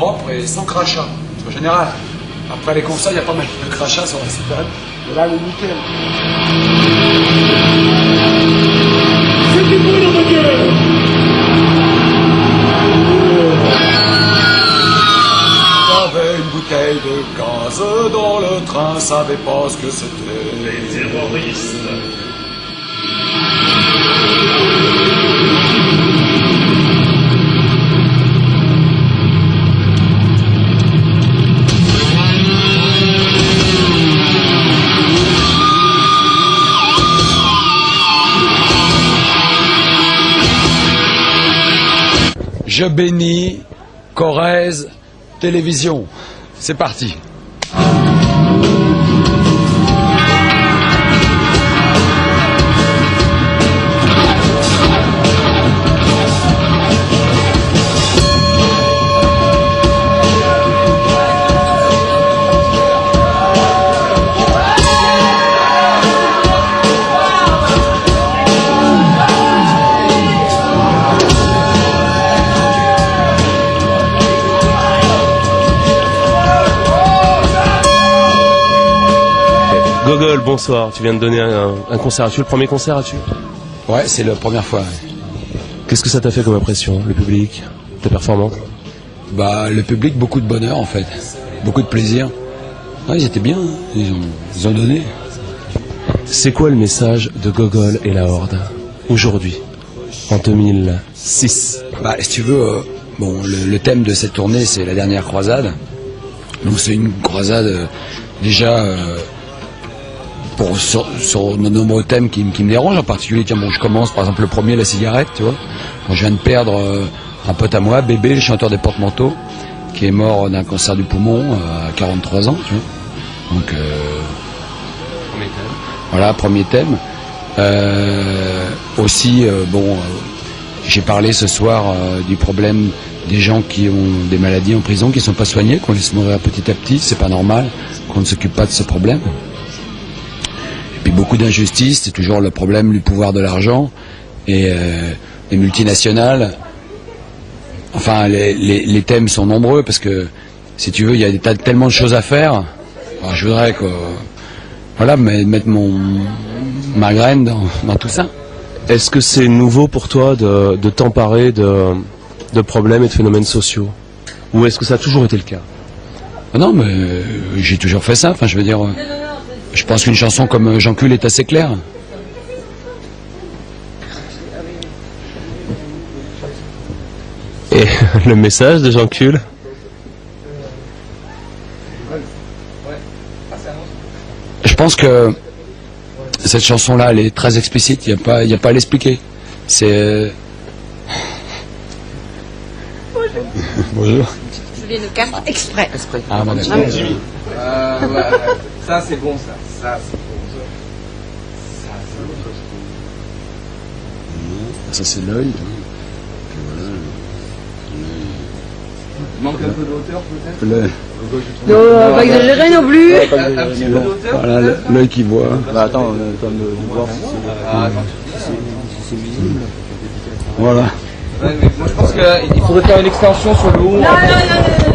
propre et sans crachat. En général, après les concerts, il y a pas mal de crachats sur la citadelle. Et là, le nickel. C'est du bruit dans ma gueule. J'avais une bouteille de gaz dans le train, savait pas ce que c'était. Les terroristes. Je bénis Corrèze Télévision. C'est parti. Gogol, bonsoir. Tu viens de donner un concert. As-tu le premier concert, as-tu? Ouais, c'est la première fois. Ouais. Qu'est-ce que ça t'a fait comme impression, le public, tes performances? Bah, le public, beaucoup de bonheur en fait, beaucoup de plaisir. Ouais, ils étaient bien, hein. Ils ont donné. C'est quoi le message de Gogol et la Horde aujourd'hui, en 2006? Bah, si tu veux, bon, le thème de cette tournée, c'est la dernière croisade. Donc c'est une croisade déjà sur de nombreux thèmes qui me dérangent en particulier. Tiens, bon, je commence par exemple le premier, la cigarette, tu vois. Bon, je viens de perdre un pote à moi, Bébé, le chanteur des Porte-Manteaux, qui est mort d'un cancer du poumon à 43 ans, tu vois. Donc Premier thème. voilà, premier thème. Aussi, bon, j'ai parlé ce soir du problème des gens qui ont des maladies en prison, qui ne sont pas soignés, qu'on laisse mourir petit à petit. C'est pas normal qu'on ne s'occupe pas de ce problème. Puis beaucoup d'injustices, c'est toujours le problème du pouvoir de l'argent et les multinationales. Enfin, les thèmes sont nombreux parce que, si tu veux, il y a tellement de choses à faire. Alors, je voudrais voilà, mettre ma graine dans tout ça. Est-ce que c'est nouveau pour toi de t'emparer de problèmes et de phénomènes sociaux? Ou est-ce que ça a toujours été le cas? Non, mais j'ai toujours fait ça. Enfin, je veux dire, je pense qu'une chanson comme J'encule est assez claire. Et le message de J'encule? Je pense que cette chanson-là, elle est très explicite. Il n'y a pas à l'expliquer. C'est... Bonjour. Je voulais le café exprès. Ah, madame. Jimmy. Ça c'est bon ça. Ça c'est bon. Ça, c'est l'œil. Il manque un peu d'auteur peut-être. Non, pas exagérer non plus. Un petit peu d'auteur. Voilà, l'œil qui voit. Bah attends, comme de voir si c'est visible. Voilà. Ouais, mais moi je pense qu'il faudrait faire une extension sur le haut. Non.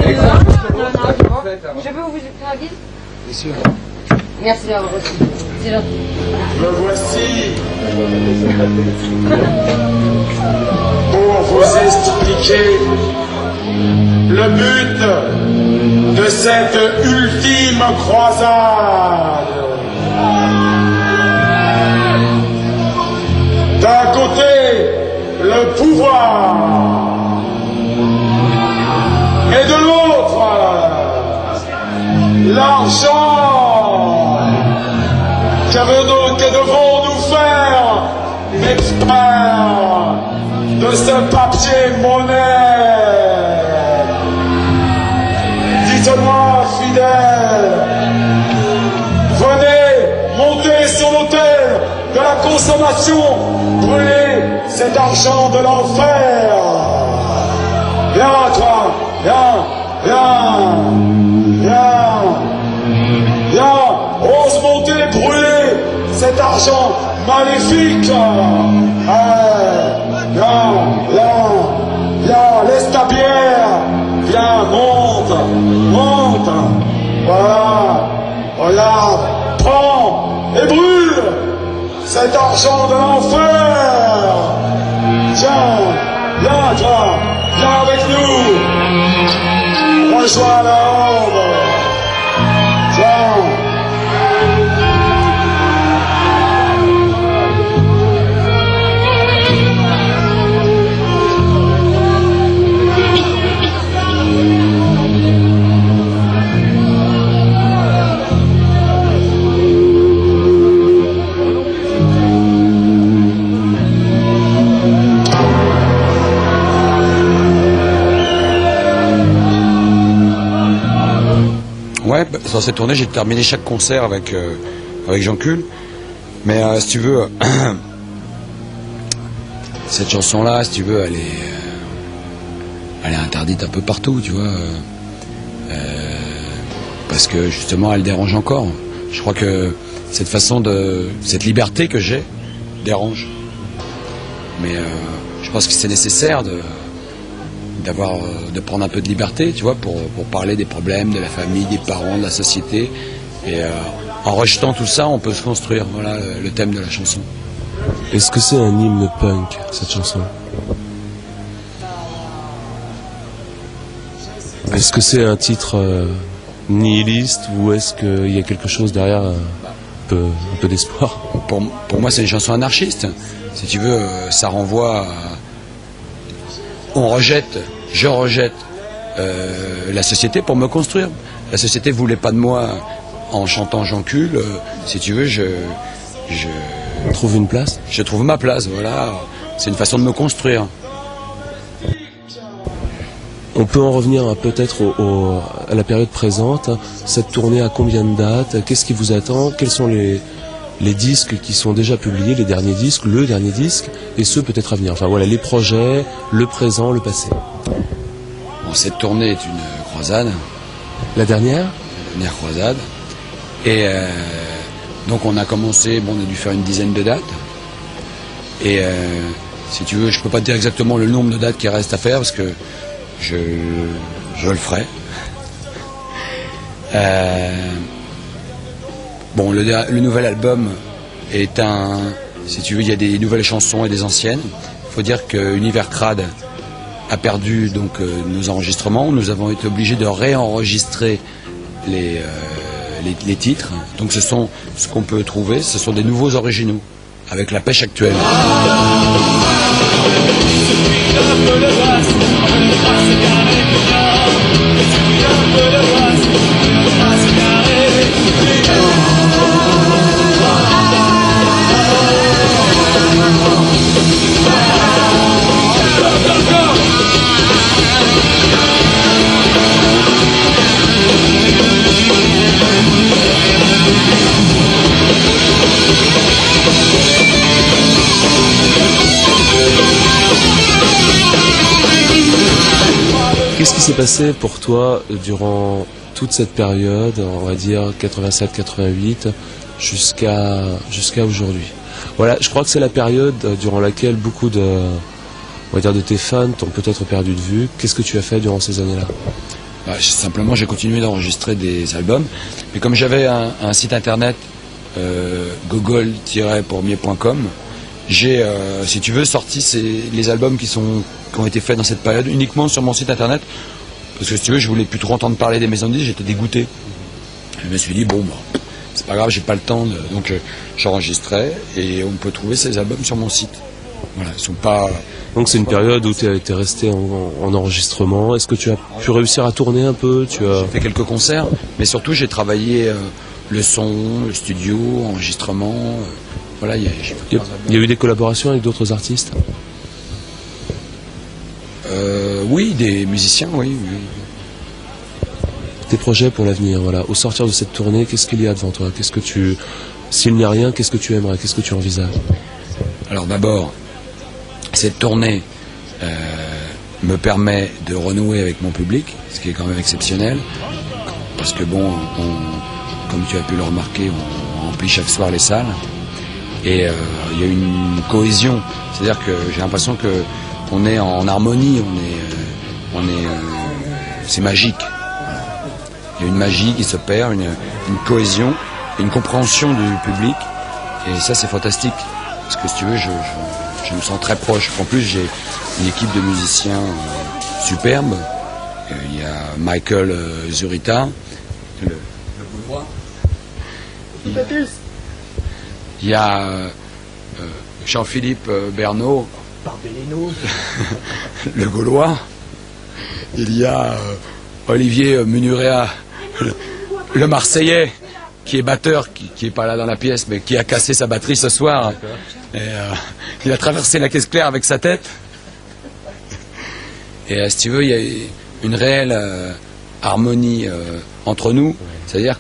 Je peux vous faire la guide? Bien sûr. Merci d'avoir reçu. C'est gentil. Me voici pour vous expliquer le but de cette ultime croisade. D'un côté, le pouvoir, et de l'autre, l'argent. Que devons-nous faire, experts de ce papier-monnaie? Dites-moi, fidèles, venez monter sur l'autel de la consommation, brûler cet argent de l'enfer. Viens, toi, viens, ose monter, brûler cet argent maléfique. Viens, laisse ta bière, viens, monte. cet argent de l'enfer. Tiens, viens toi, viens avec nous. Rejoins la horde. Tiens. Ouais, sur cette tournée, j'ai terminé chaque concert avec Jean Cul. Mais si tu veux, cette chanson-là, si tu veux, elle est interdite un peu partout, tu vois. Parce que justement, elle dérange encore. Je crois que cette liberté que j'ai dérange. Mais je pense que c'est nécessaire de prendre un peu de liberté, tu vois, pour parler des problèmes de la famille, des parents, de la société. Et en rejetant tout ça, on peut se construire. Voilà le thème de la chanson. Est-ce que c'est un hymne punk, cette chanson? Est-ce que c'est un titre nihiliste ou est-ce qu'il y a quelque chose derrière, un peu d'espoir? Pour moi, c'est une chanson anarchiste. Si tu veux, ça renvoie à... Je rejette la société pour me construire. La société voulait pas de moi en chantant Jean Cul. Si tu veux, je trouve une place. Je trouve ma place, voilà. C'est une façon de me construire. On peut en revenir peut-être à la période présente. Cette tournée à combien de dates? Qu'est-ce qui vous attend? Quels sont les disques qui sont déjà publiés, les derniers disques, le dernier disque, et ceux peut-être à venir? Enfin voilà, les projets, le présent, le passé. Bon, cette tournée est une croisade. La dernière? La dernière croisade. Et donc on a commencé, on a dû faire une dizaine de dates. Et si tu veux, je peux pas te dire exactement le nombre de dates qui reste à faire, parce que je le ferai. Bon, le nouvel album est si tu veux, il y a des nouvelles chansons et des anciennes. Il faut dire que Univers Crade a perdu donc nos enregistrements. Nous avons été obligés de réenregistrer les titres. Donc ce qu'on peut trouver, ce sont des nouveaux originaux avec la pêche actuelle. Qu'est-ce qui s'est passé pour toi durant toute cette période, on va dire 87-88, jusqu'à aujourd'hui? Voilà, je crois que c'est la période durant laquelle beaucoup de tes fans t'ont peut-être perdu de vue. Qu'est-ce que tu as fait durant ces années-là? Simplement, j'ai continué d'enregistrer des albums. Mais comme j'avais un site internet, gogol-pourmier.com, j'ai, si tu veux, sorti les albums qui ont été faits dans cette période uniquement sur mon site internet. Parce que si tu veux, je voulais plus trop entendre parler des maisons de disques, j'étais dégoûté. Je me suis dit, c'est pas grave, j'ai pas le temps. Donc j'enregistrais et on peut trouver ces albums sur mon site. Voilà, ils sont pas... Donc c'est une période où tu es resté en enregistrement. Est-ce que tu as pu réussir à tourner un peu? J'ai fait quelques concerts, mais surtout j'ai travaillé le son, le studio, enregistrement. Voilà, il y a eu des collaborations avec d'autres artistes? Oui, des musiciens, oui. Tes projets pour l'avenir, voilà. Au sortir de cette tournée, qu'est-ce qu'il y a devant toi? S'il n'y a rien, qu'est-ce que tu aimerais? Qu'est-ce que tu envisages? Alors d'abord, cette tournée me permet de renouer avec mon public, ce qui est quand même exceptionnel. Parce que comme tu as pu le remarquer, on remplit chaque soir les salles. Et il y a une cohésion. C'est-à-dire que j'ai l'impression que on est en harmonie, c'est magique. Il y a une magie qui s'opère, une cohésion, une compréhension du public. Et ça, c'est fantastique. Parce que si tu veux, je me sens très proche. En plus, j'ai une équipe de musiciens superbes. Il y a Michael Zurita, le Gaulois. Il y a Jean-Philippe Bernot, le Gaulois. Il y a Olivier Munurea, le Marseillais, qui est batteur, qui est pas là dans la pièce, mais qui a cassé sa batterie ce soir. Et, il a traversé la caisse claire avec sa tête. Et si tu veux, il y a une réelle harmonie entre nous. C'est-à-dire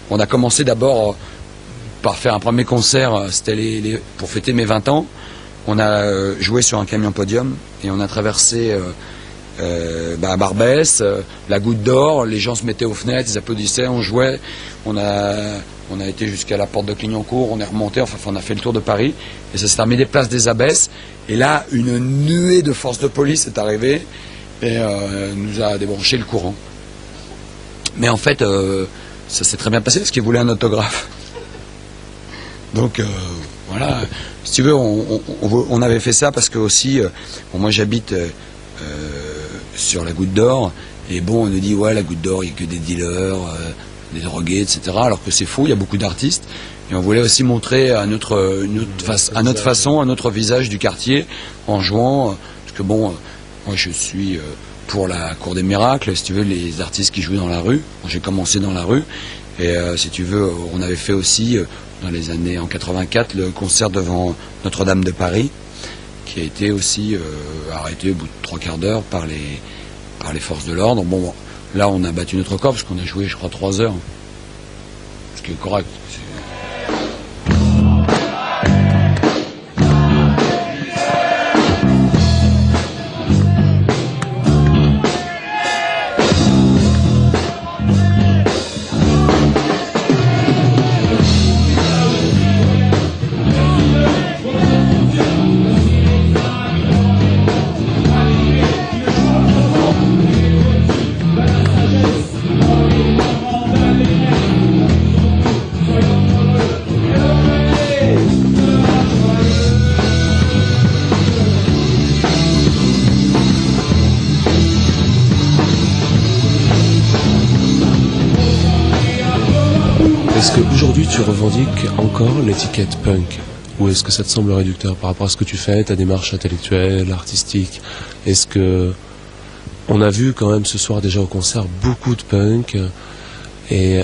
on a commencé d'abord par faire un premier concert, c'était pour fêter mes 20 ans. On a joué sur un camion podium et on a traversé à Barbès, la Goutte d'Or, les gens se mettaient aux fenêtres, ils applaudissaient, on jouait. On a été jusqu'à la porte de Clignancourt, on est remonté, enfin on a fait le tour de Paris et ça s'est terminé place des Abbesses. Et là, une nuée de forces de police est arrivée et nous a débranché le courant. Mais en fait, ça s'est très bien passé parce qu'ils voulaient un autographe. Donc voilà, si tu veux, on avait fait ça parce que aussi, moi j'habite sur la Goutte d'Or, et bon, on nous dit, ouais, la Goutte d'Or, il n'y a que des dealers, des drogués, etc. Alors que c'est faux, il y a beaucoup d'artistes. Et on voulait aussi montrer à notre façon, à notre visage du quartier, en jouant, parce que bon, moi je suis pour la Cour des Miracles, si tu veux, les artistes qui jouent dans la rue. J'ai commencé dans la rue, et si tu veux, on avait fait aussi, dans les années en 84, le concert devant Notre-Dame de Paris, qui a été aussi arrêté au bout de 3 quarts d'heure par les forces de l'ordre. Bon, là on a battu notre record parce qu'on a joué, je crois, 3 heures, ce qui est correct. Est-ce qu'aujourd'hui tu revendiques encore l'étiquette punk? Ou est-ce que ça te semble réducteur par rapport à ce que tu fais, ta démarche intellectuelle, artistique? Est-ce que... On a vu quand même ce soir déjà au concert beaucoup de punk et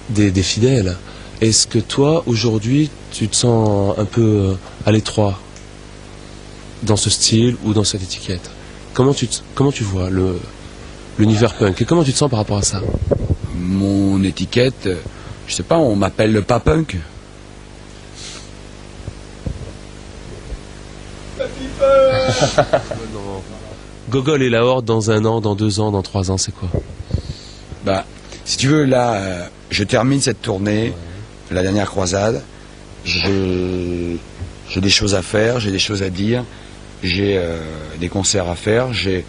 des fidèles. Est-ce que toi, aujourd'hui, tu te sens un peu à l'étroit dans ce style ou dans cette étiquette? Comment tu vois l'univers punk et comment tu te sens par rapport à ça? Mon étiquette, je sais pas, on m'appelle le pas punk. Gogol et la Horde dans 1 an, dans 2 ans, dans 3 ans, c'est quoi? Bah, si tu veux, là, je termine cette tournée, la dernière croisade. J'ai des choses à faire, j'ai des choses à dire, j'ai des concerts à faire. J'ai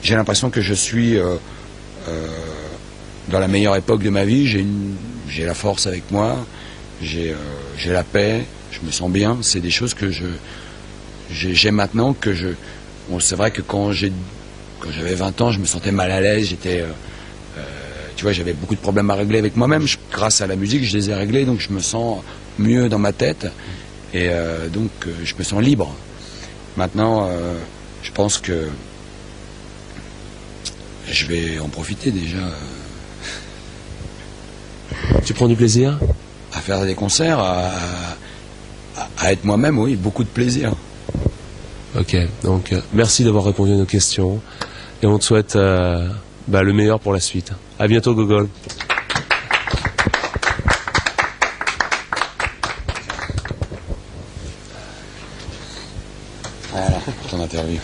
l'impression que je suis dans la meilleure époque de ma vie. J'ai la force avec moi, j'ai la paix, je me sens bien. C'est des choses que j'ai maintenant que je... Bon, c'est vrai que quand j'avais 20 ans, je me sentais mal à l'aise, tu vois, j'avais beaucoup de problèmes à régler avec moi-même. Grâce à la musique, je les ai réglés, donc je me sens mieux dans ma tête. Et donc, je me sens libre. Maintenant, je pense que je vais en profiter déjà. Tu prends du plaisir? À faire des concerts, à être moi-même, oui, beaucoup de plaisir. Ok, donc merci d'avoir répondu à nos questions et on te souhaite le meilleur pour la suite. À bientôt, Gogol. Voilà, pour ton interview.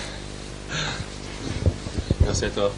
Merci à toi.